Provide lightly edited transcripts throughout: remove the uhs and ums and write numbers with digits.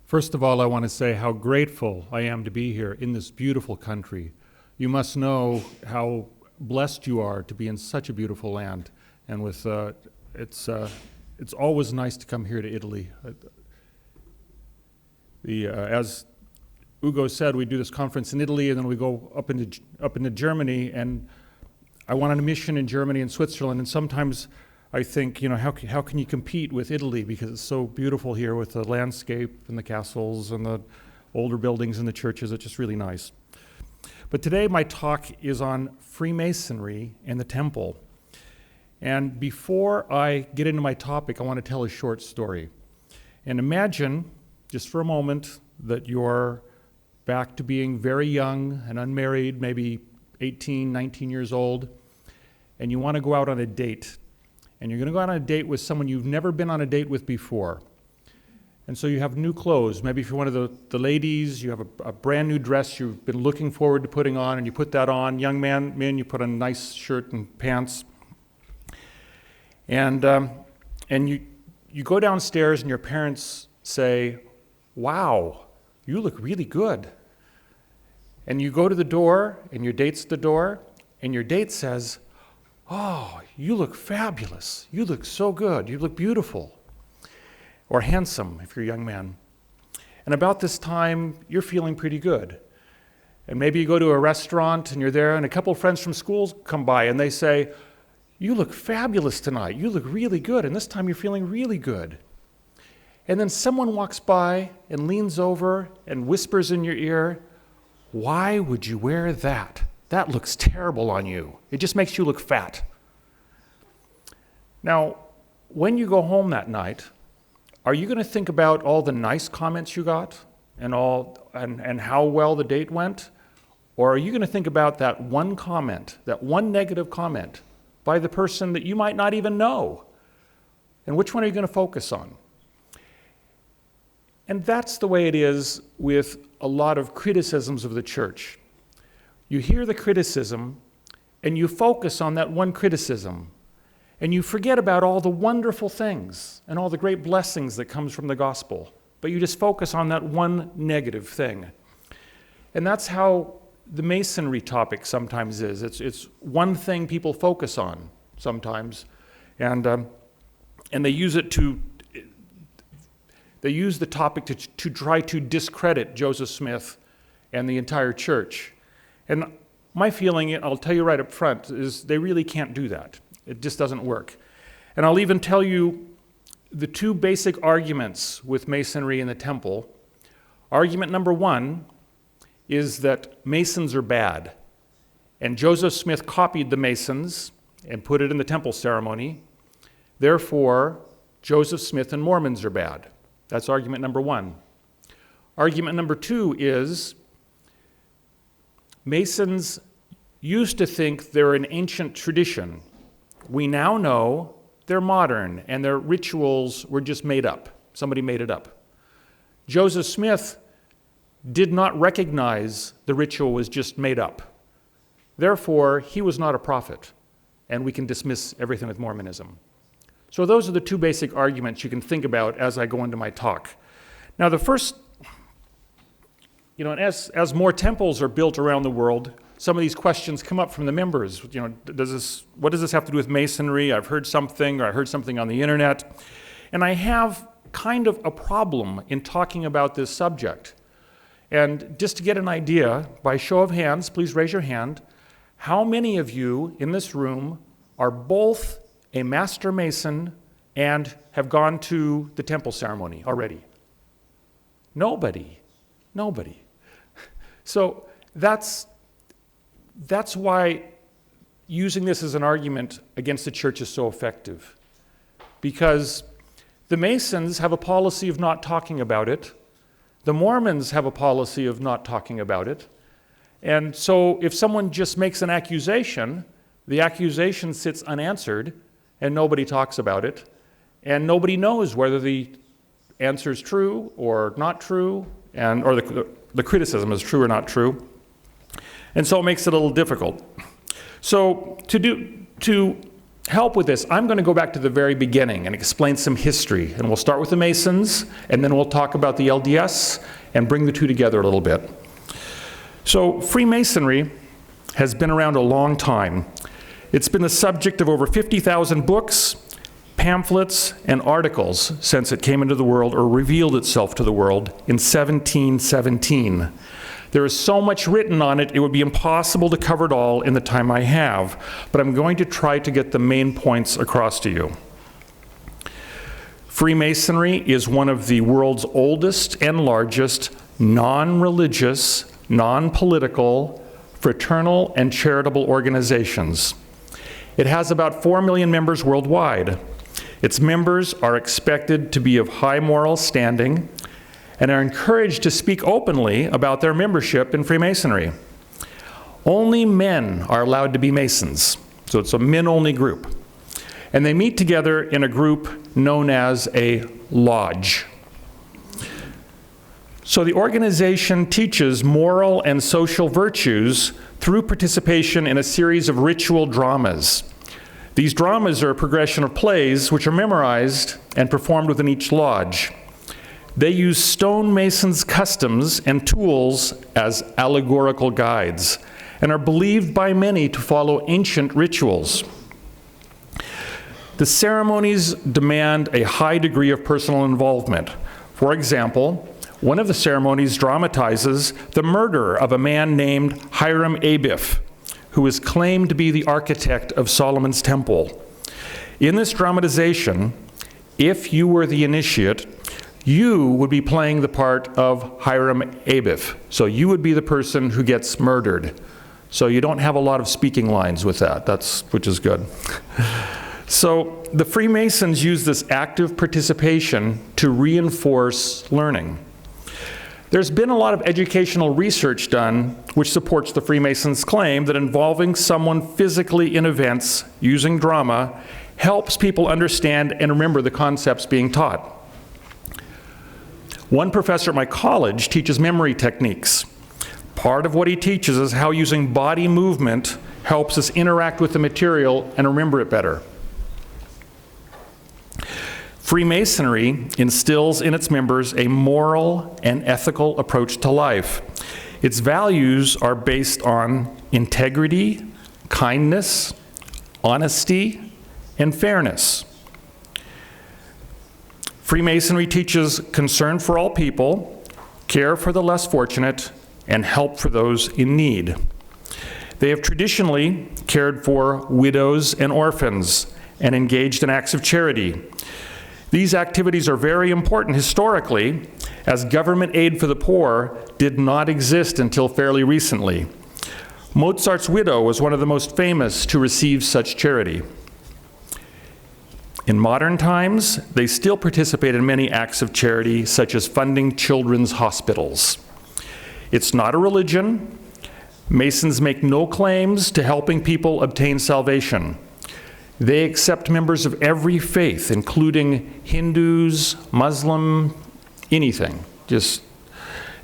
First of all, I want to say how grateful I am to be here in this beautiful country. You must know how blessed you are to be in such a beautiful land. And with it's always nice to come here to Italy. As Ugo said, we do this conference in Italy, and then we go up into Germany. And I went on a mission in Germany and Switzerland, and sometimes I think, how can you compete with Italy, because it's so beautiful here with the landscape and the castles and the older buildings and the churches. It's just really nice. But today my talk is on Freemasonry and the temple. And before I get into my topic, I want to tell a short story. And imagine, just for a moment, that you're back to being very young and unmarried, maybe 18, 19 years old, and you want to go out on a date. And you're going to go out on a date with someone you've never been on a date with before. And so you have new clothes. Maybe if you're one of the ladies, you have a brand new dress you've been looking forward to putting on, and you put that on. Young men, you put on a nice shirt and pants. And you go downstairs and your parents say, "Wow, you look really good." And you go to the door, and your date's at the door, and your date says, "Oh, you look fabulous. You look so good. You look beautiful." Or handsome, if you're a young man. And about this time, you're feeling pretty good. And maybe you go to a restaurant and you're there, and a couple of friends from school come by and they say, "You look fabulous tonight. You look really good." And this time you're feeling really good. And then someone walks by and leans over and whispers in your ear, "Why would you wear that? That looks terrible on you. It just makes you look fat." Now, when you go home that night, are you going to think about all the nice comments you got and how well the date went? Or are you going to think about that one comment, that one negative comment by the person that you might not even know? And which one are you going to focus on? And that's the way it is with a lot of criticisms of the church. You hear the criticism, and you focus on that one criticism, and you forget about all the wonderful things and all the great blessings that comes from the gospel, but you just focus on that one negative thing. And that's how the Masonry topic sometimes is. It's one thing people focus on sometimes, and they use it they use the topic to try to discredit Joseph Smith and the entire church. And my feeling, I'll tell you right up front, is they really can't do that. It just doesn't work. And I'll even tell you the two basic arguments with Masonry and the temple. Argument number one is that Masons are bad. And Joseph Smith copied the Masons and put it in the temple ceremony. Therefore, Joseph Smith and Mormons are bad. That's argument number one. Argument number two is Masons used to think they're an ancient tradition. We now know they're modern, and their rituals were just made up. Somebody made it up. Joseph Smith did not recognize the ritual was just made up. Therefore, he was not a prophet, and we can dismiss everything with Mormonism. So those are the two basic arguments you can think about as I go into my talk. Now, the first, as more temples are built around the world, some of these questions come up from the members. What does this have to do with Masonry? I've heard something, or I heard something on the internet. And I have kind of a problem in talking about this subject. And just to get an idea, by show of hands, please raise your hand, how many of you in this room are both a Master Mason and have gone to the temple ceremony already? Nobody. So that's why using this as an argument against the church is so effective. Because the Masons have a policy of not talking about it. The Mormons have a policy of not talking about it. And so if someone just makes an accusation, the accusation sits unanswered, and nobody talks about it, and nobody knows whether the answer is true or not true, or the criticism is true or not true. And so it makes it a little difficult. So to help with this, I'm going to go back to the very beginning and explain some history. And we'll start with the Masons, and then we'll talk about the LDS and bring the two together a little bit. So Freemasonry has been around a long time. It's been the subject of over 50,000 books, pamphlets, and articles since it came into the world or revealed itself to the world in 1717. There is so much written on it, it would be impossible to cover it all in the time I have, but I'm going to try to get the main points across to you. Freemasonry is one of the world's oldest and largest non-religious, non-political, fraternal, and charitable organizations. It has about 4 million members worldwide. Its members are expected to be of high moral standing and are encouraged to speak openly about their membership in Freemasonry. Only men are allowed to be Masons, so it's a men-only group. And they meet together in a group known as a lodge. So the organization teaches moral and social virtues through participation in a series of ritual dramas. These dramas are a progression of plays which are memorized and performed within each lodge. They use stonemasons' customs and tools as allegorical guides and are believed by many to follow ancient rituals. The ceremonies demand a high degree of personal involvement. For example, one of the ceremonies dramatizes the murder of a man named Hiram Abiff, who is claimed to be the architect of Solomon's Temple. In this dramatization, if you were the initiate, you would be playing the part of Hiram Abiff. So you would be the person who gets murdered. So you don't have a lot of speaking lines with that, which is good. So the Freemasons use this active participation to reinforce learning. There's been a lot of educational research done which supports the Freemasons' claim that involving someone physically in events using drama helps people understand and remember the concepts being taught. One professor at my college teaches memory techniques. Part of what he teaches is how using body movement helps us interact with the material and remember it better. Freemasonry instills in its members a moral and ethical approach to life. Its values are based on integrity, kindness, honesty, and fairness. Freemasonry teaches concern for all people, care for the less fortunate, and help for those in need. They have traditionally cared for widows and orphans and engaged in acts of charity. These activities are very important historically, as government aid for the poor did not exist until fairly recently. Mozart's widow was one of the most famous to receive such charity. In modern times, they still participate in many acts of charity, such as funding children's hospitals. It's not a religion. Masons make no claims to helping people obtain salvation. They accept members of every faith, including Hindus, Muslim, anything. Just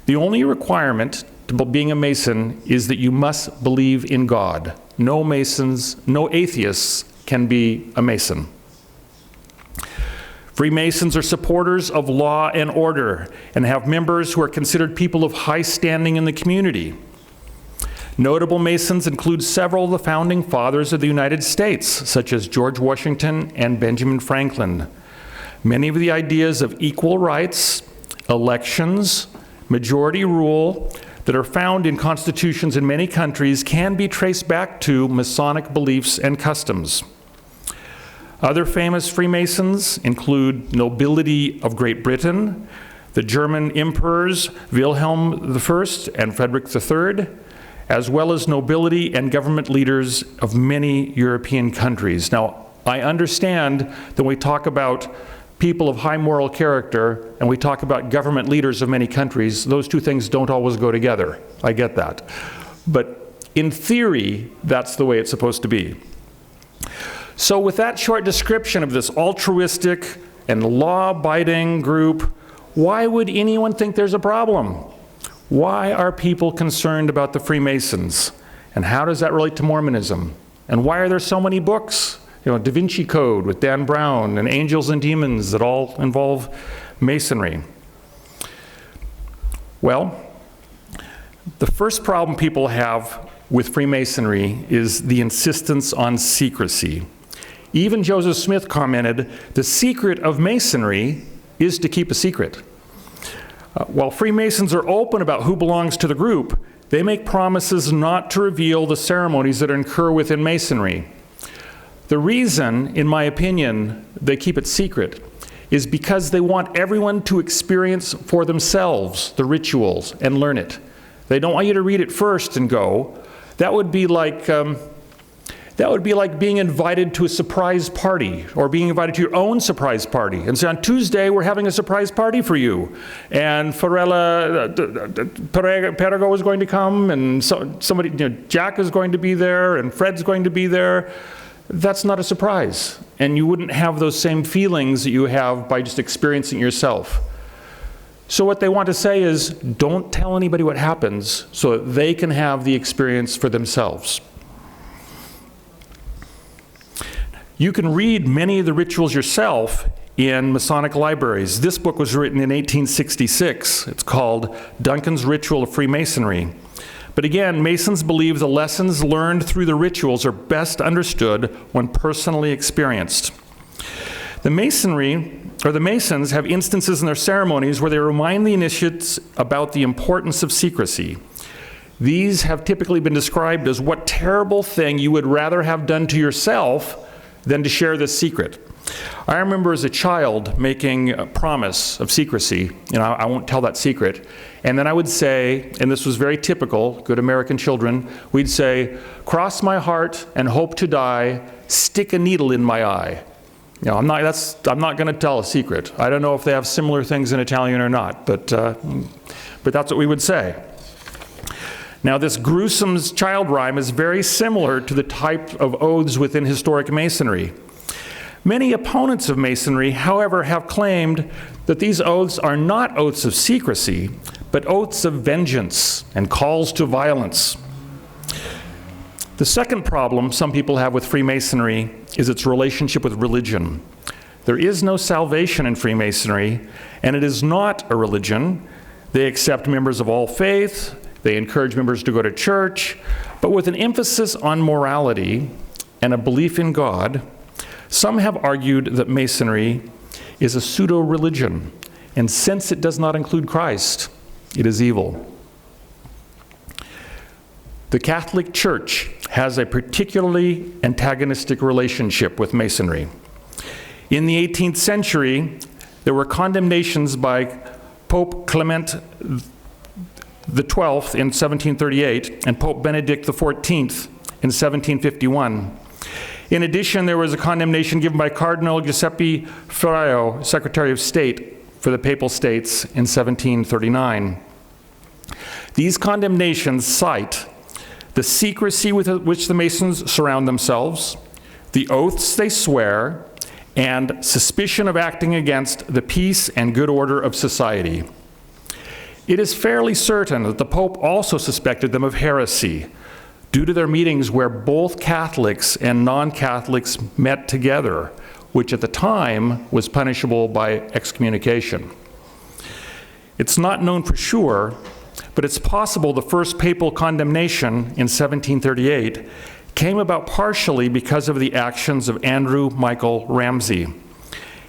the only requirement to being a Mason is that you must believe in God. No Masons, no atheists can be a Mason. Freemasons are supporters of law and order and have members who are considered people of high standing in the community. Notable Masons include several of the founding fathers of the United States, such as George Washington and Benjamin Franklin. Many of the ideas of equal rights, elections, majority rule that are found in constitutions in many countries can be traced back to Masonic beliefs and customs. Other famous Freemasons include nobility of Great Britain, the German emperors Wilhelm I and Frederick III, as well as nobility and government leaders of many European countries. Now, I understand that when we talk about people of high moral character and we talk about government leaders of many countries, those two things don't always go together. I get that. But in theory, that's the way it's supposed to be. So with that short description of this altruistic and law-abiding group, why would anyone think there's a problem? Why are people concerned about the Freemasons? And how does that relate to Mormonism? And why are there so many books Da Vinci Code with Dan Brown, and Angels and Demons that all involve Masonry. Well, the first problem people have with Freemasonry is the insistence on secrecy. Even Joseph Smith commented, the secret of Masonry is to keep a secret. While Freemasons are open about who belongs to the group, they make promises not to reveal the ceremonies that occur within Masonry. The reason, in my opinion, they keep it secret is because they want everyone to experience for themselves the rituals and learn it. They don't want you to read it first and go. That would be like being invited to a surprise party, or being invited to your own surprise party. And say, on Tuesday, we're having a surprise party for you. And Perego is going to come, and somebody, Jack is going to be there, and Fred's going to be there. That's not a surprise. And you wouldn't have those same feelings that you have by just experiencing yourself. So what they want to say is, don't tell anybody what happens so that they can have the experience for themselves. You can read many of the rituals yourself in Masonic libraries. This book was written in 1866. It's called Duncan's Ritual of Freemasonry. But again, Masons believe the lessons learned through the rituals are best understood when personally experienced. The Masons have instances in their ceremonies where they remind the initiates about the importance of secrecy. These have typically been described as what terrible thing you would rather have done to yourself than to share this secret. I remember as a child making a promise of secrecy. I won't tell that secret. And then I would say, and this was very typical, good American children, we'd say, cross my heart and hope to die, stick a needle in my eye. I'm not going to tell a secret. I don't know if they have similar things in Italian or not, but that's what we would say. Now, this gruesome child rhyme is very similar to the type of oaths within historic Masonry. Many opponents of Masonry, however, have claimed that these oaths are not oaths of secrecy, but oaths of vengeance and calls to violence. The second problem some people have with Freemasonry is its relationship with religion. There is no salvation in Freemasonry, and it is not a religion. They accept members of all faith. They encourage members to go to church, but with an emphasis on morality and a belief in God. Some have argued that Masonry is a pseudo-religion, and since it does not include Christ, it is evil. The Catholic Church has a particularly antagonistic relationship with Masonry. In the 18th century, there were condemnations by Pope Clement XII in 1738 and Pope Benedict XIV in 1751. In addition, there was a condemnation given by Cardinal Giuseppe Ferraio, Secretary of State for the Papal States in 1739. These condemnations cite the secrecy with which the Masons surround themselves, the oaths they swear, and suspicion of acting against the peace and good order of society. It is fairly certain that the Pope also suspected them of heresy due to their meetings where both Catholics and non-Catholics met together, which at the time was punishable by excommunication. It's not known for sure, but it's possible the first papal condemnation in 1738 came about partially because of the actions of Andrew Michael Ramsay.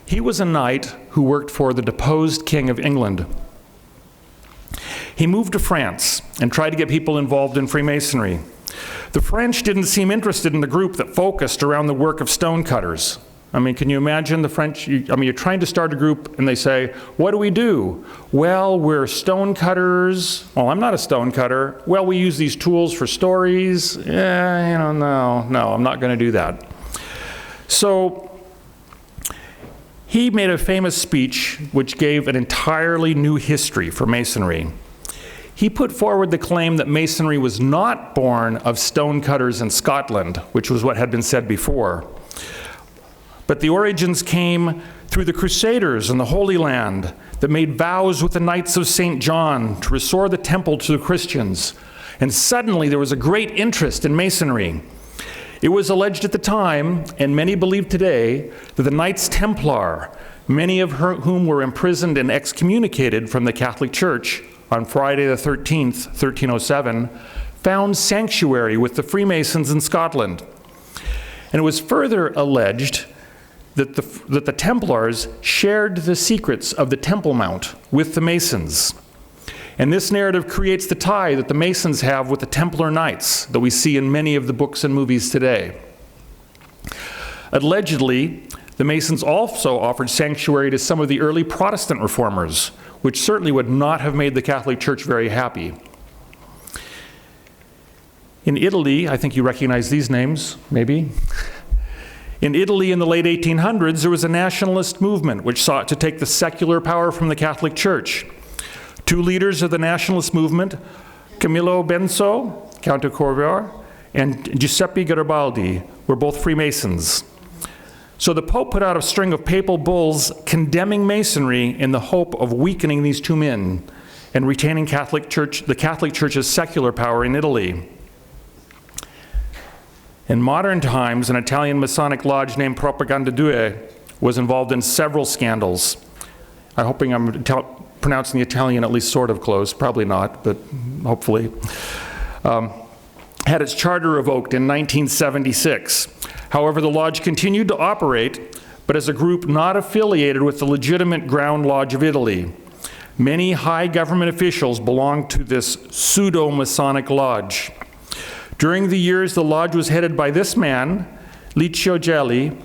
He was a knight who worked for the deposed King of England. He moved to France and tried to get people involved in Freemasonry. The French didn't seem interested in the group that focused around the work of stonecutters. Can you imagine the French? You're trying to start a group and they say, what do we do? Well, we're stonecutters. Well, I'm not a stonecutter. Well, we use these tools for stories. No, I'm not going to do that. So he made a famous speech which gave an entirely new history for Masonry. He put forward the claim that Masonry was not born of stonecutters in Scotland, which was what had been said before. But the origins came through the Crusaders in the Holy Land that made vows with the Knights of St. John to restore the temple to the Christians. And suddenly there was a great interest in Masonry. It was alleged at the time, and many believe today, that the Knights Templar, many of whom were imprisoned and excommunicated from the Catholic Church on Friday the 13th, 1307, found sanctuary with the Freemasons in Scotland. And it was further alleged that the Templars shared the secrets of the Temple Mount with the Masons. And this narrative creates the tie that the Masons have with the Templar Knights that we see in many of the books and movies today. Allegedly, the Masons also offered sanctuary to some of the early Protestant reformers, which certainly would not have made the Catholic Church very happy. In Italy, I think you recognize these names, maybe. In Italy in the late 1800s, there was a nationalist movement which sought to take the secular power from the Catholic Church. Two leaders of the nationalist movement, Camillo Benso, Count of Corvara, and Giuseppe Garibaldi, were both Freemasons. So the Pope put out a string of papal bulls condemning Masonry in the hope of weakening these two men and retaining the Catholic Church's secular power in Italy. In modern times, an Italian Masonic lodge named Propaganda Due was involved in several scandals. I'm hoping I'm pronouncing the Italian at least sort of close, probably not, but hopefully. Had its charter revoked in 1976. However, the lodge continued to operate, but as a group not affiliated with the legitimate Ground Lodge of Italy. Many high government officials belonged to this pseudo-Masonic lodge. During the years the lodge was headed by this man, Licio Gelli,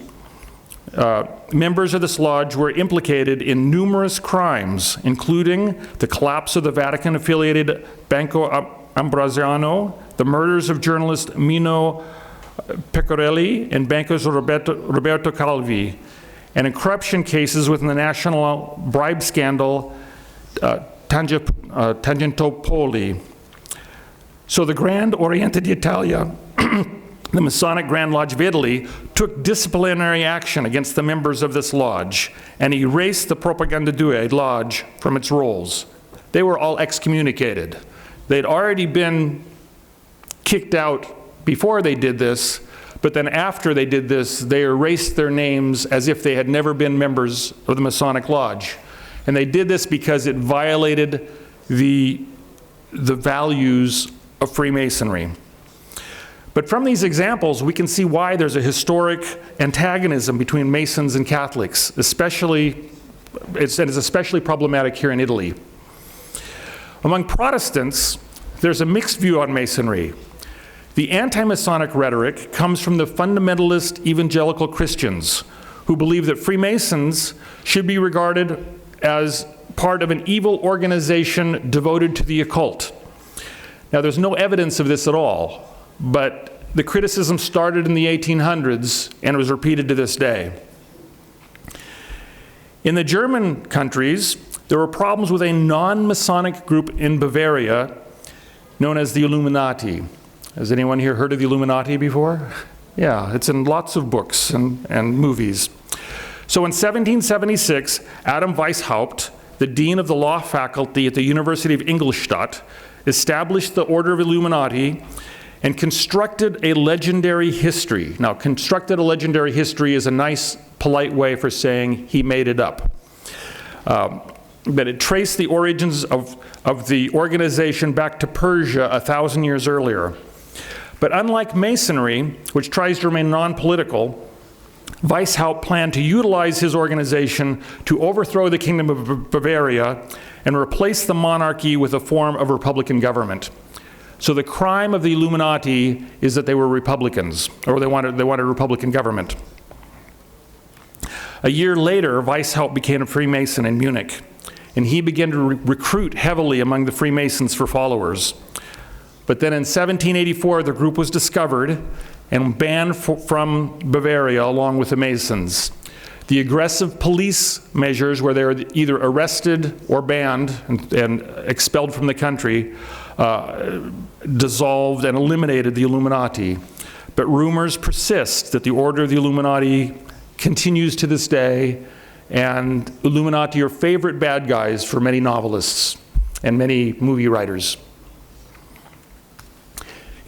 members of this lodge were implicated in numerous crimes, including the collapse of the Vatican-affiliated Banco Ambrosiano, the murders of journalist Mino Pecorelli and bankers Roberto Calvi, and in corruption cases within the national bribe scandal Tangentopoli. So the Grand Oriente d'Italia, the Masonic Grand Lodge of Italy, took disciplinary action against the members of this lodge and erased the Propaganda Due lodge from its rolls. They were all excommunicated. They'd already been kicked out before they did this, but then after they did this, they erased their names as if they had never been members of the Masonic Lodge. And they did this because it violated the values of Freemasonry. But from these examples, we can see why there's a historic antagonism between Masons and Catholics, it's especially problematic here in Italy. Among Protestants, there's a mixed view on Masonry. The anti-Masonic rhetoric comes from the fundamentalist evangelical Christians who believe that Freemasons should be regarded as part of an evil organization devoted to the occult. Now, there's no evidence of this at all, but the criticism started in the 1800s and was repeated to this day. In the German countries, there were problems with a non-Masonic group in Bavaria known as the Illuminati. Has anyone here heard of the Illuminati before? Yeah, it's in lots of books and movies. So in 1776, Adam Weishaupt, the dean of the law faculty at the University of Ingolstadt, established the Order of Illuminati and constructed a legendary history. Now, constructed a legendary history is a nice, polite way for saying he made it up. But it traced the origins of the organization back to Persia 1,000 years earlier. But unlike Masonry, which tries to remain non-political, Weishaupt planned to utilize his organization to overthrow the Kingdom of Bavaria and replace the monarchy with a form of republican government. So the crime of the Illuminati is that they were Republicans, or they wanted a Republican government. A year later, Weishaupt became a Freemason in Munich, and he began to recruit heavily among the Freemasons for followers. But then in 1784, the group was discovered and banned from Bavaria along with the Masons. The aggressive police measures where they were either arrested or banned and expelled from the country dissolved and eliminated the Illuminati. But rumors persist that the Order of the Illuminati continues to this day, and Illuminati are favorite bad guys for many novelists and many movie writers.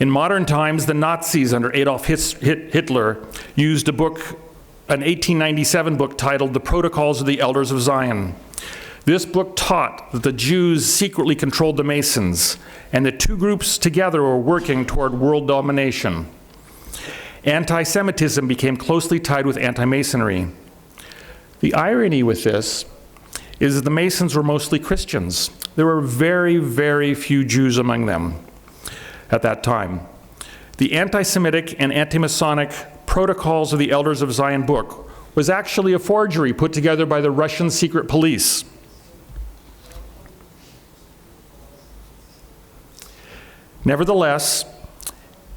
In modern times, the Nazis under Adolf Hitler used an 1897 book titled The Protocols of the Elders of Zion. This book taught that the Jews secretly controlled the Masons, and the two groups together were working toward world domination. Anti-Semitism became closely tied with anti-Masonry. The irony with this is that the Masons were mostly Christians. There were very, very few Jews among them at that time. The anti-Semitic and anti-Masonic Protocols of the Elders of Zion book was actually a forgery put together by the Russian secret police. Nevertheless,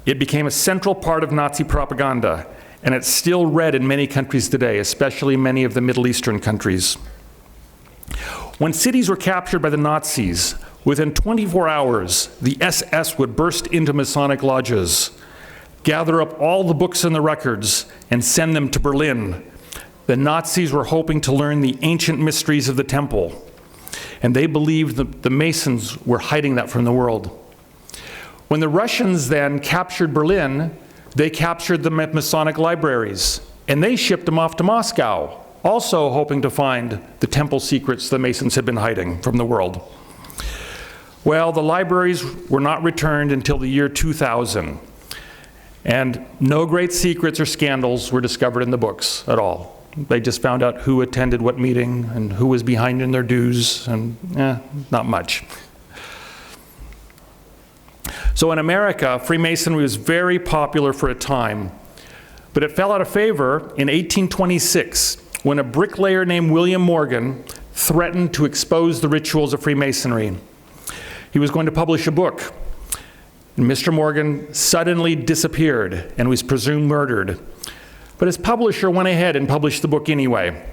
it became a central part of Nazi propaganda, and it's still read in many countries today, especially many of the Middle Eastern countries. When cities were captured by the Nazis, within 24 hours, the SS would burst into Masonic lodges, gather up all the books and the records, and send them to Berlin. The Nazis were hoping to learn the ancient mysteries of the temple, and they believed that the Masons were hiding that from the world. When the Russians then captured Berlin, they captured the Masonic libraries, and they shipped them off to Moscow, also hoping to find the temple secrets the Masons had been hiding from the world. Well, the libraries were not returned until the year 2000, and no great secrets or scandals were discovered in the books at all. They just found out who attended what meeting and who was behind in their dues, and not much. So in America, Freemasonry was very popular for a time, but it fell out of favor in 1826 when a bricklayer named William Morgan threatened to expose the rituals of Freemasonry. He was going to publish a book, and Mr. Morgan suddenly disappeared and was presumed murdered. But his publisher went ahead and published the book anyway.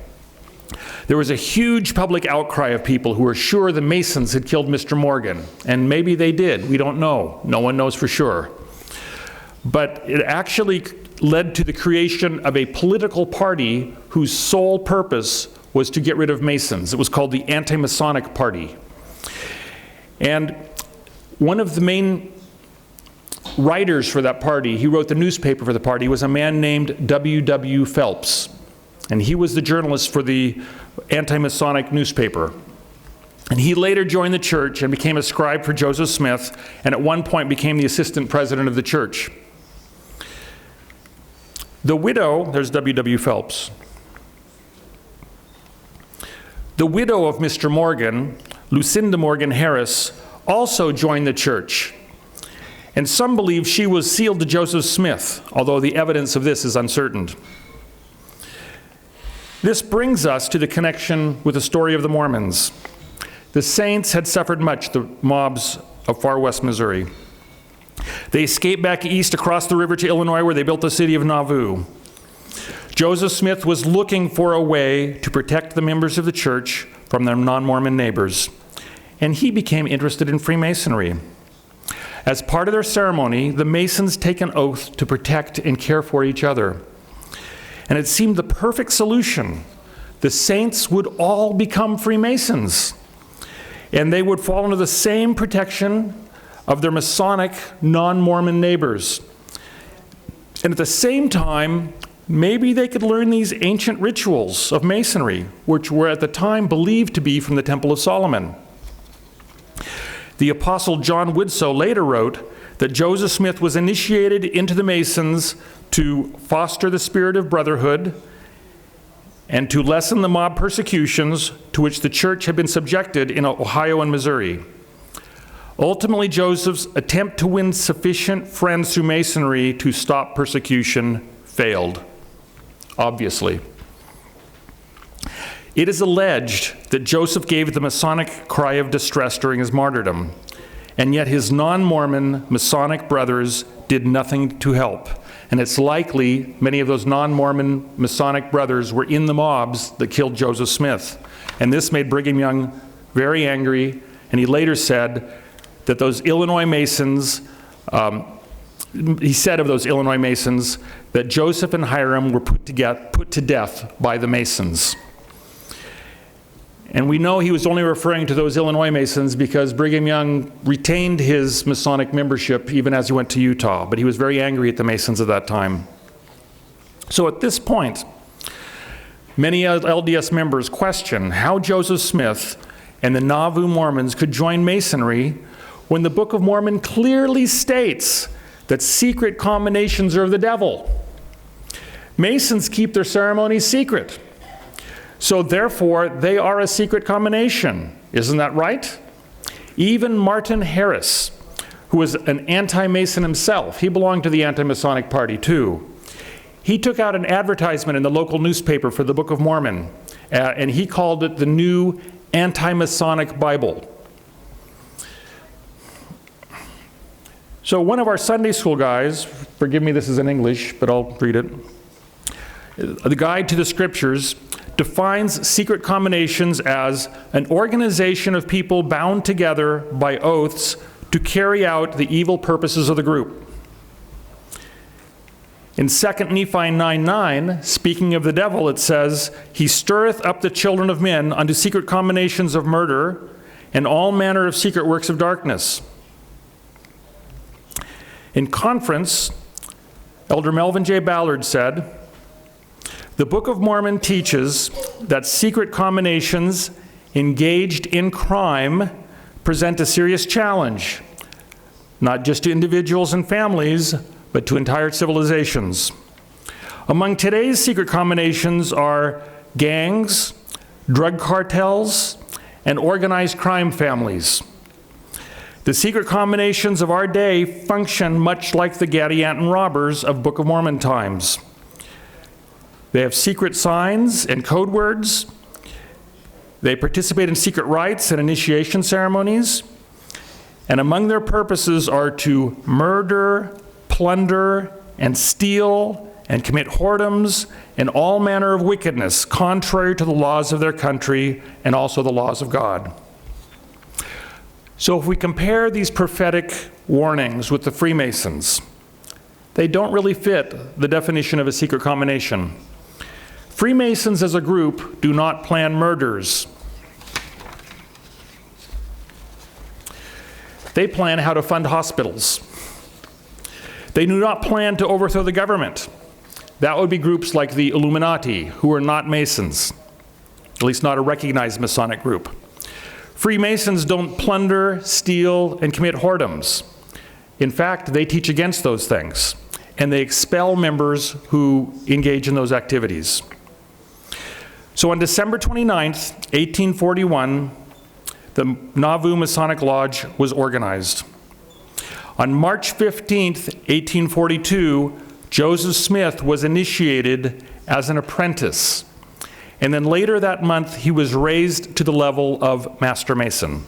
There was a huge public outcry of people who were sure the Masons had killed Mr. Morgan, and maybe they did. We don't know. No one knows for sure. But it actually led to the creation of a political party whose sole purpose was to get rid of Masons. It was called the Anti-Masonic Party. And one of the main writers for that party, he wrote the newspaper for the party, was a man named W.W. Phelps. And he was the journalist for the anti-Masonic newspaper. And he later joined the church and became a scribe for Joseph Smith, and at one point became the assistant president of the church. The widow, there's W.W. Phelps. The widow of Mr. Morgan, Lucinda Morgan Harris, also joined the church. And some believe she was sealed to Joseph Smith, although the evidence of this is uncertain. This brings us to the connection with the story of the Mormons. The Saints had suffered much, the mobs of far west Missouri. They escaped back east across the river to Illinois, where they built the city of Nauvoo. Joseph Smith was looking for a way to protect the members of the church from their non-Mormon neighbors, and he became interested in Freemasonry. As part of their ceremony, the Masons take an oath to protect and care for each other. And it seemed the perfect solution. The Saints would all become Freemasons, and they would fall under the same protection of their Masonic non-Mormon neighbors. And at the same time, maybe they could learn these ancient rituals of Masonry, which were at the time believed to be from the Temple of Solomon. The Apostle John Widsoe later wrote that Joseph Smith was initiated into the Masons to foster the spirit of brotherhood and to lessen the mob persecutions to which the church had been subjected in Ohio and Missouri. Ultimately, Joseph's attempt to win sufficient friends through Masonry to stop persecution failed, obviously. It is alleged that Joseph gave the Masonic cry of distress during his martyrdom, and yet his non-Mormon Masonic brothers did nothing to help. And it's likely many of those non-Mormon Masonic brothers were in the mobs that killed Joseph Smith. And this made Brigham Young very angry, and he later said that those Illinois Masons, he said of those Illinois Masons that Joseph and Hiram were put to death by the Masons. And we know he was only referring to those Illinois Masons because Brigham Young retained his Masonic membership even as he went to Utah, but he was very angry at the Masons at that time. So at this point, many LDS members question how Joseph Smith and the Nauvoo Mormons could join Masonry when the Book of Mormon clearly states that secret combinations are of the devil. Masons keep their ceremonies secret. So therefore, they are a secret combination. Isn't that right? Even Martin Harris, who was an anti-Mason himself, he belonged to the anti-Masonic party too. He took out an advertisement in the local newspaper for the Book of Mormon, and he called it the New Anti-Masonic Bible. So one of our Sunday school guys, forgive me, this is in English, but I'll read it. The Guide to the Scriptures defines secret combinations as an organization of people bound together by oaths to carry out the evil purposes of the group. In 2 Nephi 9:9, speaking of the devil, it says, "He stirreth up the children of men unto secret combinations of murder and all manner of secret works of darkness." In conference, Elder Melvin J. Ballard said, "The Book of Mormon teaches that secret combinations engaged in crime present a serious challenge, not just to individuals and families, but to entire civilizations. Among today's secret combinations are gangs, drug cartels, and organized crime families. The secret combinations of our day function much like the Gadianton robbers of Book of Mormon times. They have secret signs and code words. They participate in secret rites and initiation ceremonies. And among their purposes are to murder, plunder, and steal, and commit whoredoms, and all manner of wickedness contrary to the laws of their country and also the laws of God." So if we compare these prophetic warnings with the Freemasons, they don't really fit the definition of a secret combination. Freemasons as a group do not plan murders. They plan how to fund hospitals. They do not plan to overthrow the government. That would be groups like the Illuminati, who are not Masons, at least not a recognized Masonic group. Freemasons don't plunder, steal, and commit whoredoms. In fact, they teach against those things, and they expel members who engage in those activities. So on December 29th, 1841, the Nauvoo Masonic Lodge was organized. On March 15th, 1842, Joseph Smith was initiated as an apprentice. And then later that month, he was raised to the level of Master Mason.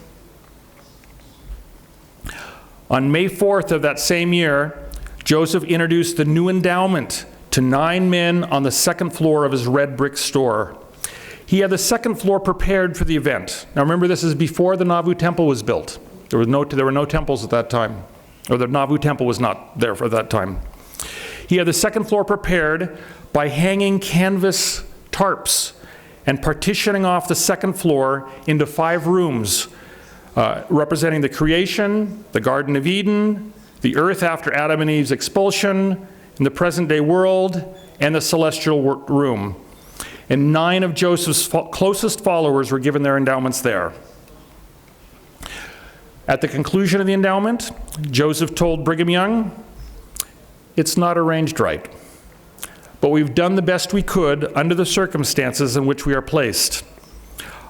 On May 4th of that same year, Joseph introduced the new endowment to 9 men on the second floor of his red brick store. He had the second floor prepared for the event. Now remember, this is before the Nauvoo Temple was built. There were no temples at that time, or the Nauvoo Temple was not there for that time. He had the second floor prepared by hanging canvas tarps and partitioning off the second floor into 5 rooms, representing the creation, the Garden of Eden, the earth after Adam and Eve's expulsion, in the present-day world, and the celestial room. And 9 of Joseph's closest followers were given their endowments there. At the conclusion of the endowment, Joseph told Brigham Young, "It's not arranged right, but we've done the best we could under the circumstances in which we are placed.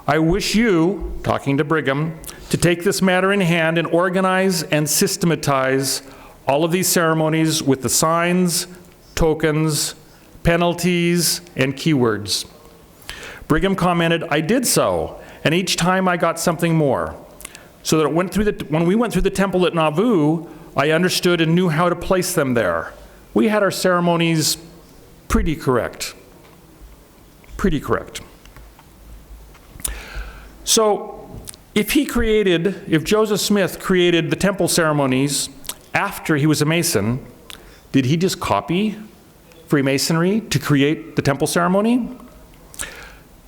I wish you," talking to Brigham, "to take this matter in hand and organize and systematize all of these ceremonies with the signs, tokens, penalties, and keywords." Brigham commented, "I did so, and each time I got something more. So that when we went through the temple at Nauvoo, I understood and knew how to place them there. We had our ceremonies pretty correct. Pretty correct." So if Joseph Smith created the temple ceremonies after he was a Mason, did he just copy Freemasonry to create the temple ceremony?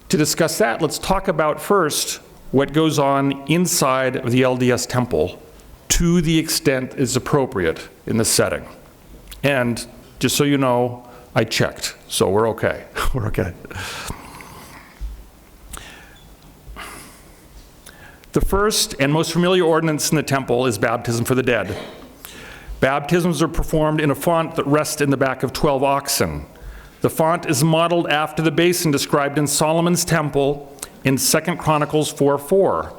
to discuss that, let's talk about first what goes on inside of the LDS temple to the extent is appropriate in this setting. And just so you know, I checked, so we're okay. We're okay. The first and most familiar ordinance in the temple is baptism for the dead. Baptisms are performed in a font that rests in the back of 12 oxen. The font is modeled after the basin described in Solomon's temple in 2 Chronicles 4:4,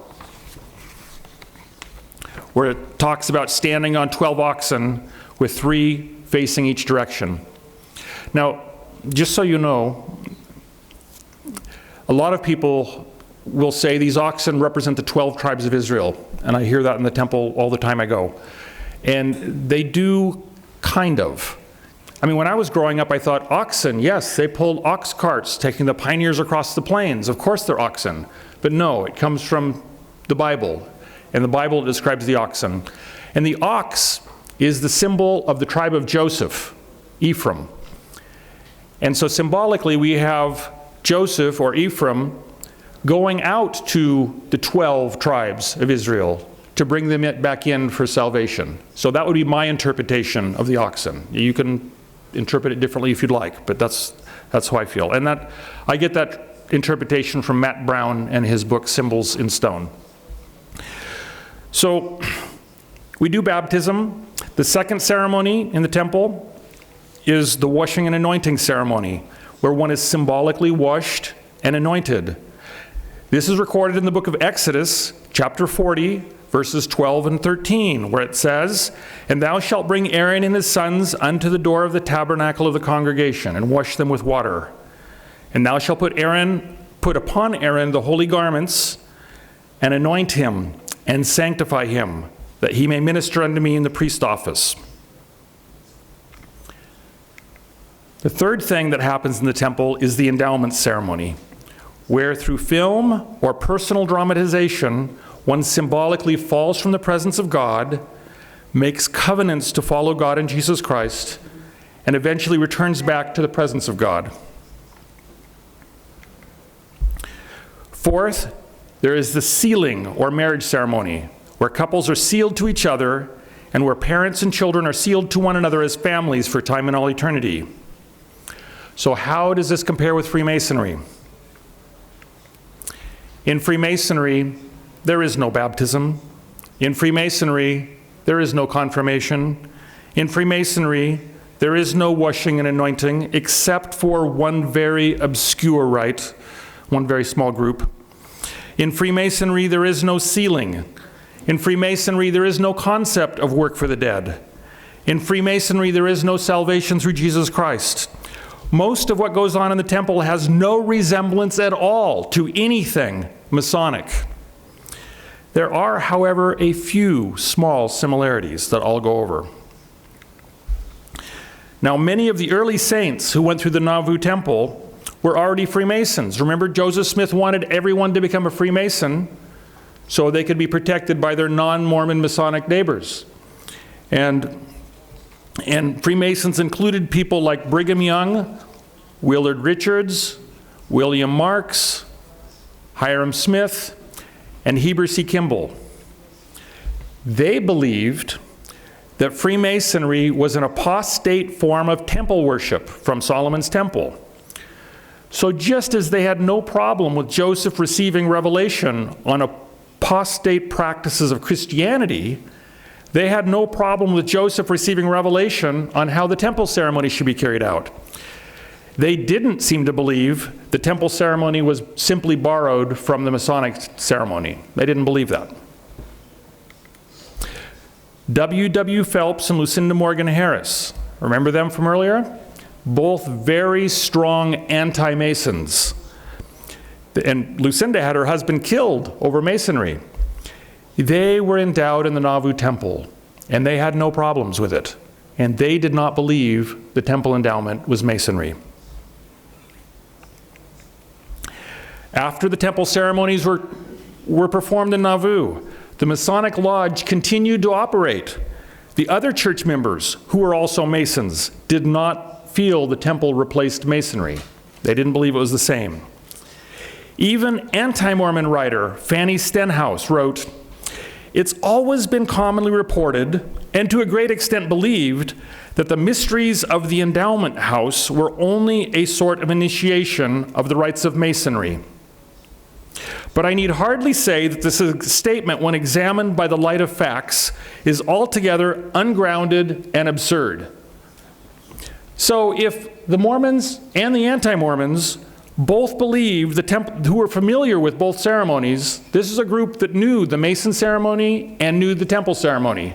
where it talks about standing on 12 oxen with 3 facing each direction. Now, just so you know, a lot of people will say these oxen represent the 12 tribes of Israel, and I hear that in the temple all the time I go. And they do, kind of. I mean, when I was growing up, I thought, oxen, yes, they pulled ox carts, taking the pioneers across the plains. Of course they're oxen. But no, it comes from the Bible. And the Bible describes the oxen. And the ox is the symbol of the tribe of Joseph, Ephraim. And so symbolically, we have Joseph, or Ephraim, going out to the 12 tribes of Israel to bring them back in for salvation. So that would be my interpretation of the oxen. You can interpret it differently if you'd like, but that's how I feel. And that I get that interpretation from Matt Brown and his book, Symbols in Stone. So we do baptism. The second ceremony in the temple is the washing and anointing ceremony, where one is symbolically washed and anointed. This is recorded in the book of Exodus, chapter 40, verses 12 and 13, where it says, "And thou shalt bring Aaron and his sons unto the door of the tabernacle of the congregation, and wash them with water. And thou shalt put upon Aaron the holy garments, and anoint him, and sanctify him, that he may minister unto me in the priest office." The third thing that happens in the temple is the endowment ceremony, where through film or personal dramatization, one symbolically falls from the presence of God, makes covenants to follow God in Jesus Christ, and eventually returns back to the presence of God. Fourth, there is the sealing or marriage ceremony, where couples are sealed to each other and where parents and children are sealed to one another as families for time and all eternity. So how does this compare with Freemasonry? In Freemasonry, there is no baptism. In Freemasonry, there is no confirmation. In Freemasonry, there is no washing and anointing, except for one very obscure rite, one very small group. In Freemasonry, there is no sealing. In Freemasonry, there is no concept of work for the dead. In Freemasonry, there is no salvation through Jesus Christ. Most of what goes on in the temple has no resemblance at all to anything Masonic. There are, however, a few small similarities that I'll go over. Now, many of the early saints who went through the Nauvoo temple were already Freemasons. Remember, Joseph Smith wanted everyone to become a Freemason so they could be protected by their non-Mormon Masonic neighbors. And Freemasons included people like Brigham Young, Willard Richards, William Marks, Hiram Smith, and Heber C. Kimball. They believed that Freemasonry was an apostate form of temple worship from Solomon's temple. So just as they had no problem with Joseph receiving revelation on apostate practices of Christianity, they had no problem with Joseph receiving revelation on how the temple ceremony should be carried out. They didn't seem to believe the temple ceremony was simply borrowed from the Masonic ceremony. They didn't believe that. W. Phelps and Lucinda Morgan Harris, remember them from earlier? Both very strong anti-Masons. And Lucinda had her husband killed over Masonry. They were endowed in the Nauvoo temple, and they had no problems with it. And they did not believe the temple endowment was Masonry. After the temple ceremonies were performed in Nauvoo, the Masonic Lodge continued to operate. The other church members, who were also Masons, did not feel the temple replaced Masonry. They didn't believe it was the same. Even anti-Mormon writer Fanny Stenhouse wrote, "It's always been commonly reported, and to a great extent believed, that the mysteries of the endowment house were only a sort of initiation of the rites of Masonry. But I need hardly say that this statement, when examined by the light of facts, is altogether ungrounded and absurd." So if the Mormons and the anti-Mormons both believe who were familiar with both ceremonies, this is a group that knew the Mason ceremony and knew the temple ceremony,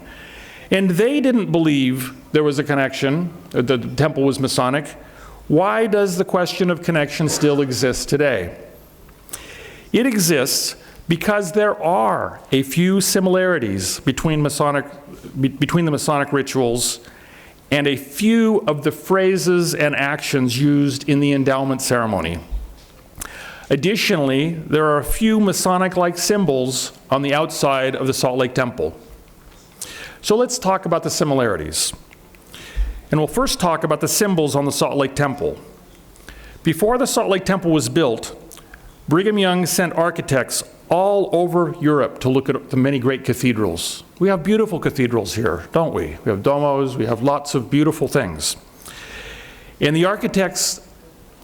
and they didn't believe there was a connection, the temple was Masonic, why does the question of connection still exist today? It exists because there are a few similarities between the Masonic rituals and a few of the phrases and actions used in the endowment ceremony. Additionally, there are a few Masonic-like symbols on the outside of the Salt Lake Temple. So let's talk about the similarities. And we'll first talk about the symbols on the Salt Lake Temple. Before the Salt Lake Temple was built, Brigham Young sent architects all over Europe to look at the many great cathedrals. We have beautiful cathedrals here, don't we? We have domos, we have lots of beautiful things. And the architects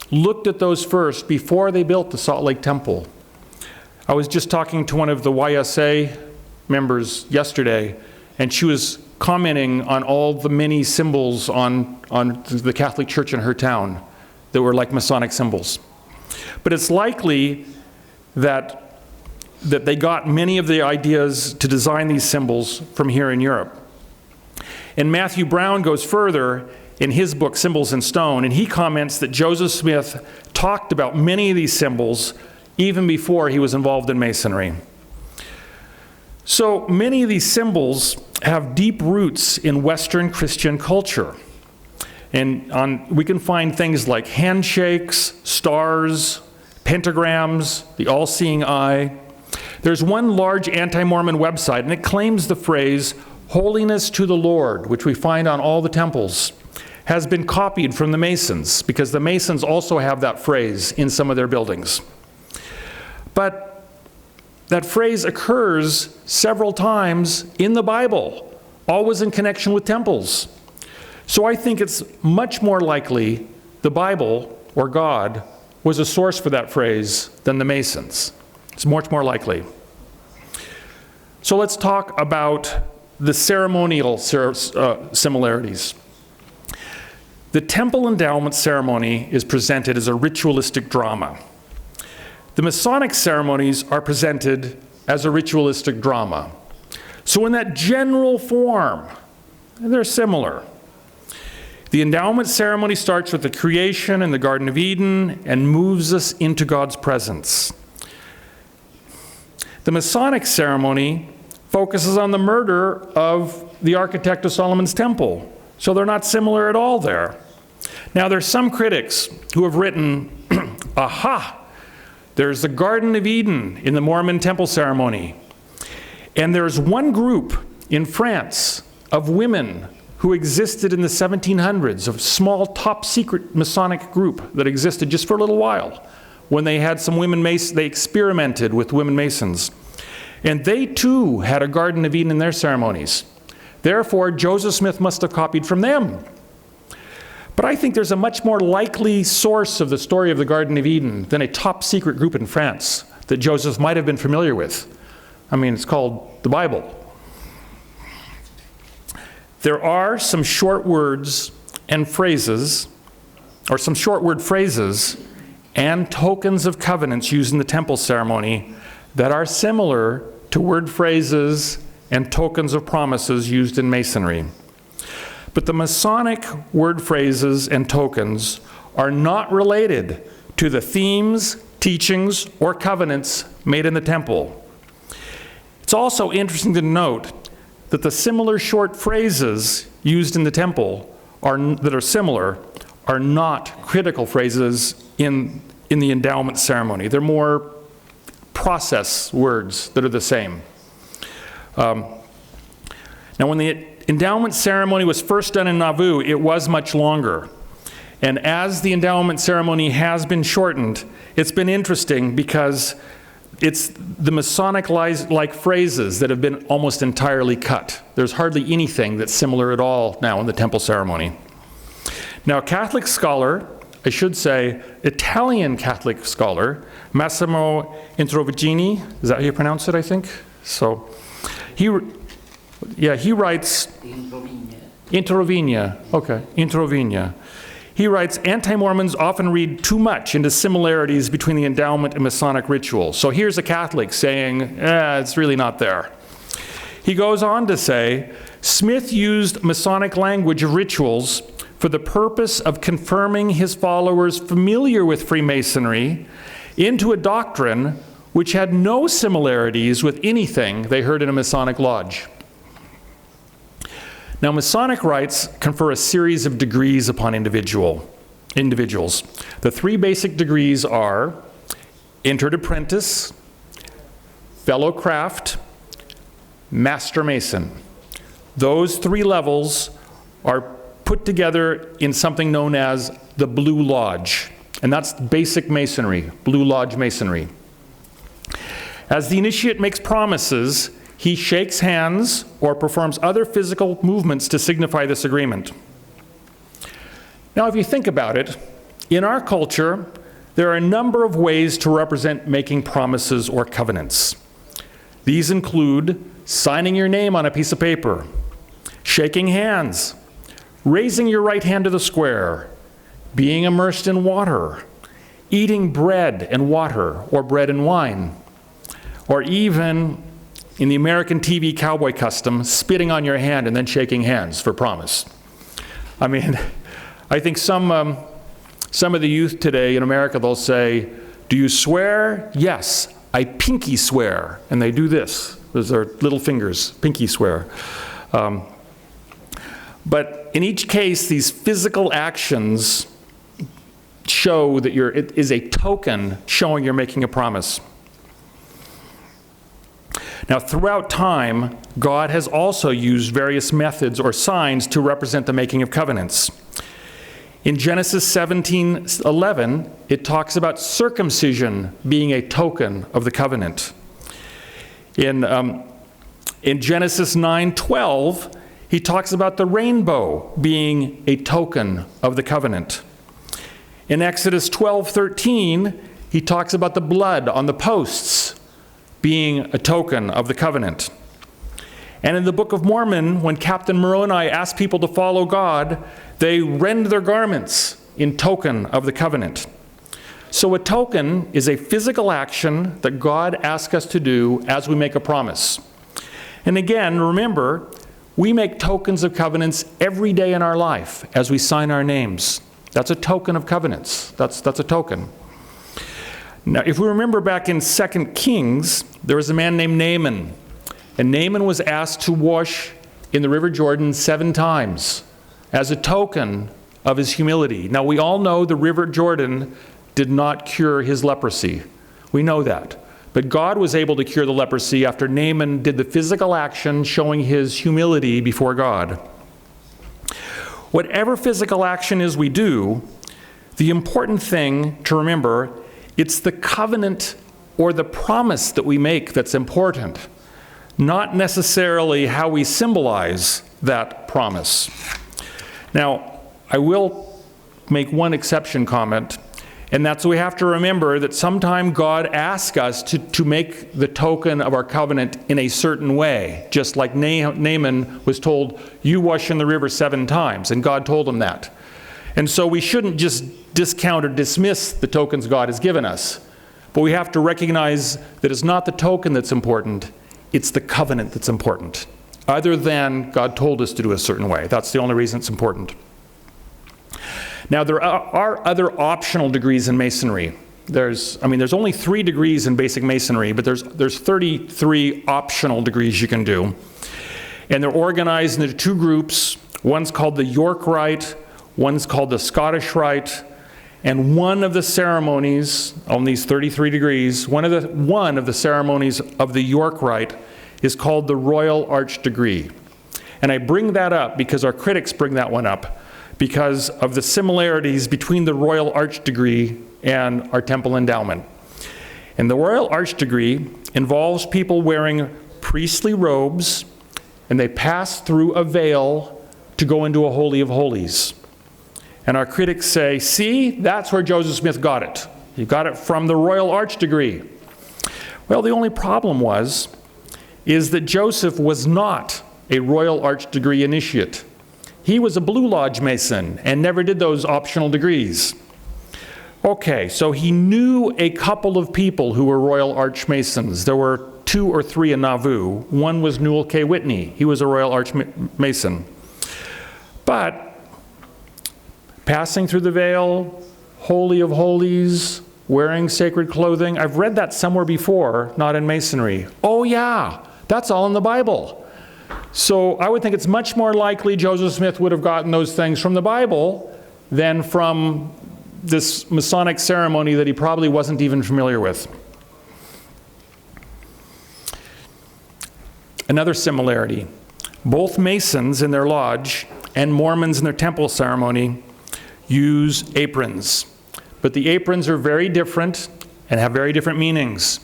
looked at those first before they built the Salt Lake Temple. I was just talking to one of the YSA members yesterday, and she was commenting on all the many symbols on the Catholic Church in her town that were like Masonic symbols. But it's likely that they got many of the ideas to design these symbols from here in Europe. And Matthew Brown goes further in his book, Symbols in Stone, and he comments that Joseph Smith talked about many of these symbols even before he was involved in Masonry. So many of these symbols have deep roots in Western Christian culture. And we can find things like handshakes, stars, pentagrams, the all-seeing eye. There's one large anti-Mormon website, and it claims the phrase, "Holiness to the Lord," which we find on all the temples, has been copied from the Masons, because the Masons also have that phrase in some of their buildings. But that phrase occurs several times in the Bible, always in connection with temples. So I think it's much more likely the Bible, or God, was a source for that phrase than the Masons. It's much more likely. So let's talk about the ceremonial similarities. The temple endowment ceremony is presented as a ritualistic drama. The Masonic ceremonies are presented as a ritualistic drama. So in that general form, they're similar. The endowment ceremony starts with the creation in the Garden of Eden and moves us into God's presence. The Masonic ceremony focuses on the murder of the architect of Solomon's temple. So they're not similar at all there. Now there's some critics who have written, aha, there's the Garden of Eden in the Mormon temple ceremony. And there's one group in France of women who existed in the 1700s, a small top secret Masonic group that existed just for a little while when they had some women Masons, they experimented with women Masons. And they too had a Garden of Eden in their ceremonies. Therefore, Joseph Smith must have copied from them. But I think there's a much more likely source of the story of the Garden of Eden than a top secret group in France that Joseph might have been familiar with. I mean, it's called the Bible. There are some short words and phrases, or some short word phrases and tokens of covenants used in the temple ceremony that are similar to word phrases and tokens of promises used in Masonry. But the Masonic word phrases and tokens are not related to the themes, teachings, or covenants made in the temple. It's also interesting to note that the similar short phrases used in the temple that are similar are not critical phrases in the endowment ceremony. They're more process words that are the same. Now, when the endowment ceremony was first done in Nauvoo, it was much longer. And as the endowment ceremony has been shortened, it's been interesting because it's the Masonic-like phrases that have been almost entirely cut. There's hardly anything that's similar at all now in the temple ceremony. Now, Catholic scholar, I should say, Italian Catholic scholar, Massimo Introvigini, is that how you pronounce it, I think? So, he writes, Introvigna, okay, Introvigna. He writes, anti-Mormons often read too much into similarities between the endowment and Masonic rituals. So here's a Catholic saying, it's really not there. He goes on to say, Smith used Masonic language of rituals for the purpose of confirming his followers familiar with Freemasonry into a doctrine which had no similarities with anything they heard in a Masonic lodge. Now, Masonic rites confer a series of degrees upon individuals. The three basic degrees are entered apprentice, fellow craft, master mason. Those three levels are put together in something known as the Blue Lodge, and that's basic masonry, Blue Lodge masonry. As the initiate makes promises, he shakes hands or performs other physical movements to signify this agreement. Now, if you think about it, in our culture, there are a number of ways to represent making promises or covenants. These include signing your name on a piece of paper, shaking hands, raising your right hand to the square, being immersed in water, eating bread and water or bread and wine, or even, in the American TV cowboy custom, spitting on your hand and then shaking hands for promise. I mean, I think some of the youth today in America, they'll say, do you swear? Yes, I pinky swear. And they do this. Those are little fingers, pinky swear. But in each case, these physical actions show that it is a token showing you're making a promise. Now, throughout time, God has also used various methods or signs to represent the making of covenants. In Genesis 17:11, it talks about circumcision being a token of the covenant. In Genesis 9:12, he talks about the rainbow being a token of the covenant. In Exodus 12:13, he talks about the blood on the posts being a token of the covenant. And in the Book of Mormon, when Captain Moroni asked people to follow God, they rend their garments in token of the covenant. So a token is a physical action that God asks us to do as we make a promise. And again, remember, we make tokens of covenants every day in our life as we sign our names. That's a token of covenants. That's a token. Now, if we remember back in 2 Kings, there was a man named Naaman. And Naaman was asked to wash in the River Jordan 7 times as a token of his humility. Now, we all know the River Jordan did not cure his leprosy. We know that. But God was able to cure the leprosy after Naaman did the physical action showing his humility before God. Whatever physical action is we do, the important thing to remember, it's the covenant or the promise that we make that's important, not necessarily how we symbolize that promise. Now, I will make one exception comment, and that's we have to remember that sometime God asks us to make the token of our covenant in a certain way, just like Naaman was told, you wash in the river 7 times, and God told him that. And so we shouldn't just discount or dismiss the tokens God has given us, but we have to recognize that it's not the token that's important, it's the covenant that's important, other than God told us to do a certain way. That's the only reason it's important. Now, there are other optional degrees in Masonry. There's only 3 degrees in basic Masonry, but there's 33 optional degrees you can do. And they're organized into 2 groups. One's called the York Rite, one's called the Scottish Rite, and one of the ceremonies on these 33 degrees, one of the ceremonies of the York Rite is called the Royal Arch Degree. And I bring that up because our critics bring that one up, because of the similarities between the Royal Arch degree and our temple endowment. And the Royal Arch degree involves people wearing priestly robes, and they pass through a veil to go into a Holy of Holies. And our critics say, see, that's where Joseph Smith got it. He got it from the Royal Arch degree. Well, the only problem is that Joseph was not a Royal Arch degree initiate. He was a Blue Lodge Mason and never did those optional degrees. Okay, so he knew a couple of people who were Royal Arch Masons. There were 2 or 3 in Nauvoo. One was Newell K. Whitney. He was a Royal Arch Mason. But passing through the veil, Holy of Holies, wearing sacred clothing, I've read that somewhere before, not in Masonry. Oh yeah, that's all in the Bible. So I would think it's much more likely Joseph Smith would have gotten those things from the Bible than from this Masonic ceremony that he probably wasn't even familiar with. Another similarity, both Masons in their lodge and Mormons in their temple ceremony use aprons. But the aprons are very different and have very different meanings.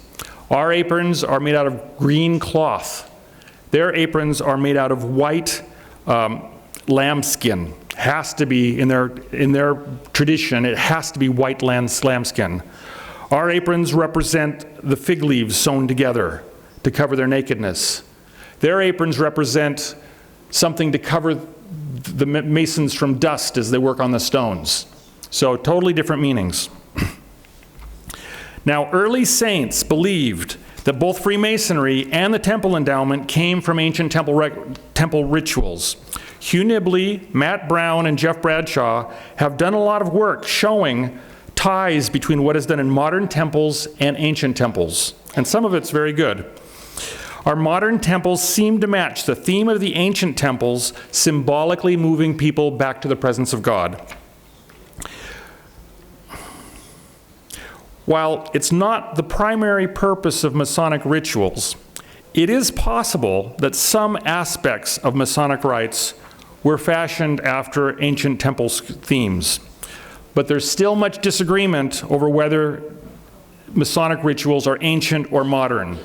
Our aprons are made out of green cloth. Their aprons are made out of white lambskin. Has to be, in their tradition, it has to be white lambskin. Our aprons represent the fig leaves sewn together to cover their nakedness. Their aprons represent something to cover the masons from dust as they work on the stones. So totally different meanings. Now, early saints believed that both Freemasonry and the temple endowment came from ancient temple rituals. Hugh Nibley, Matt Brown, and Jeff Bradshaw have done a lot of work showing ties between what is done in modern temples and ancient temples, and some of it's very good. Our modern temples seem to match the theme of the ancient temples, symbolically moving people back to the presence of God. While it's not the primary purpose of Masonic rituals, it is possible that some aspects of Masonic rites were fashioned after ancient temple themes. But there's still much disagreement over whether Masonic rituals are ancient or modern.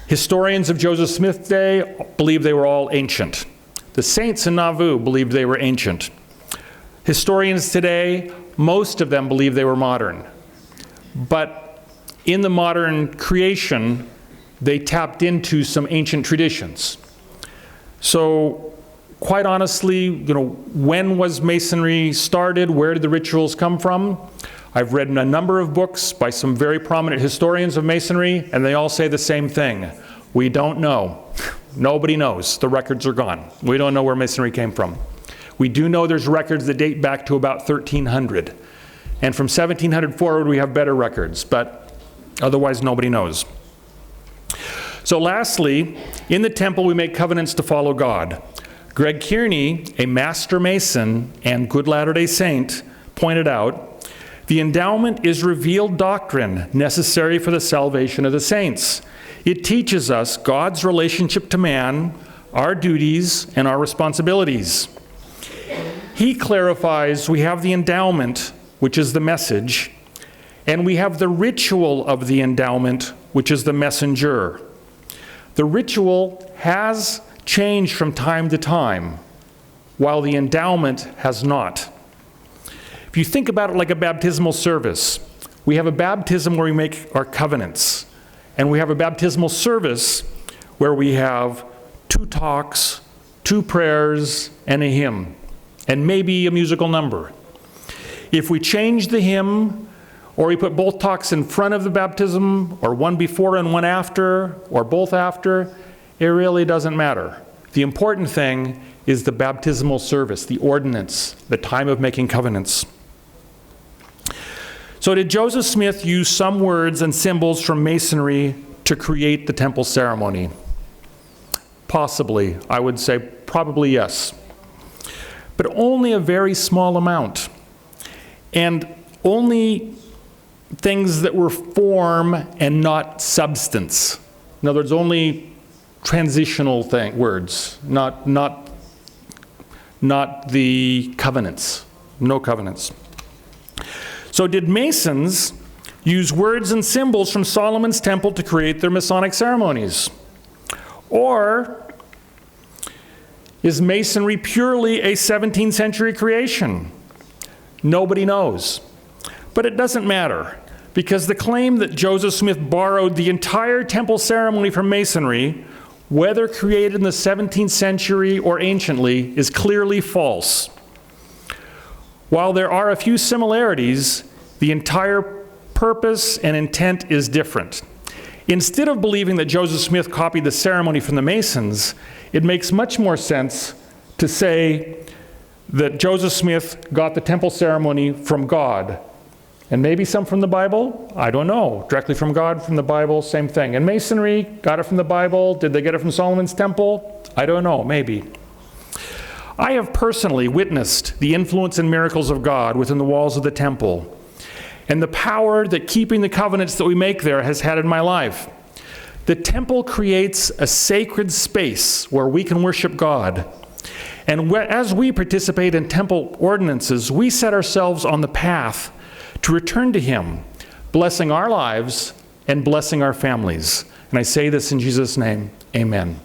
Historians of Joseph Smith's day believe they were all ancient. The saints in Nauvoo believed they were ancient. Historians today, most of them believe they were modern. But in the modern creation, they tapped into some ancient traditions. So quite honestly, when was Masonry started? Where did the rituals come from? I've read a number of books by some very prominent historians of Masonry, and they all say the same thing. We don't know. Nobody knows. The records are gone. We don't know where Masonry came from. We do know there's records that date back to about 1300. And from 1700 forward, we have better records, but otherwise nobody knows. So lastly, in the temple, we make covenants to follow God. Greg Kearney, a master Mason and good Latter-day Saint, pointed out, the endowment is revealed doctrine necessary for the salvation of the saints. It teaches us God's relationship to man, our duties, and our responsibilities. He clarifies we have the endowment, which is the message, and we have the ritual of the endowment, which is the messenger. The ritual has changed from time to time, while the endowment has not. If you think about it like a baptismal service, we have a baptism where we make our covenants, and we have a baptismal service where we have 2 talks, 2 prayers, and a hymn, and maybe a musical number. If we change the hymn, or we put both talks in front of the baptism, or one before and one after, or both after, it really doesn't matter. The important thing is the baptismal service, the ordinance, the time of making covenants. So did Joseph Smith use some words and symbols from Masonry to create the temple ceremony? Possibly. I would say probably yes. But only a very small amount. And only things that were form and not substance. In other words, only transitional words, not not the covenants. No covenants. So did Masons use words and symbols from Solomon's temple to create their Masonic ceremonies? Or is Masonry purely a 17th century creation? Nobody knows. But it doesn't matter, because the claim that Joseph Smith borrowed the entire temple ceremony from Masonry, whether created in the 17th century or anciently, is clearly false. While there are a few similarities, the entire purpose and intent is different. Instead of believing that Joseph Smith copied the ceremony from the Masons, it makes much more sense to say that Joseph Smith got the temple ceremony from God. And maybe some from the Bible? I don't know. Directly from God, from the Bible, same thing. And Masonry, got it from the Bible. Did they get it from Solomon's temple? I don't know, maybe. I have personally witnessed the influence and miracles of God within the walls of the temple, and the power that keeping the covenants that we make there has had in my life. The temple creates a sacred space where we can worship God. And as we participate in temple ordinances, we set ourselves on the path to return to Him, blessing our lives and blessing our families. And I say this in Jesus' name, amen.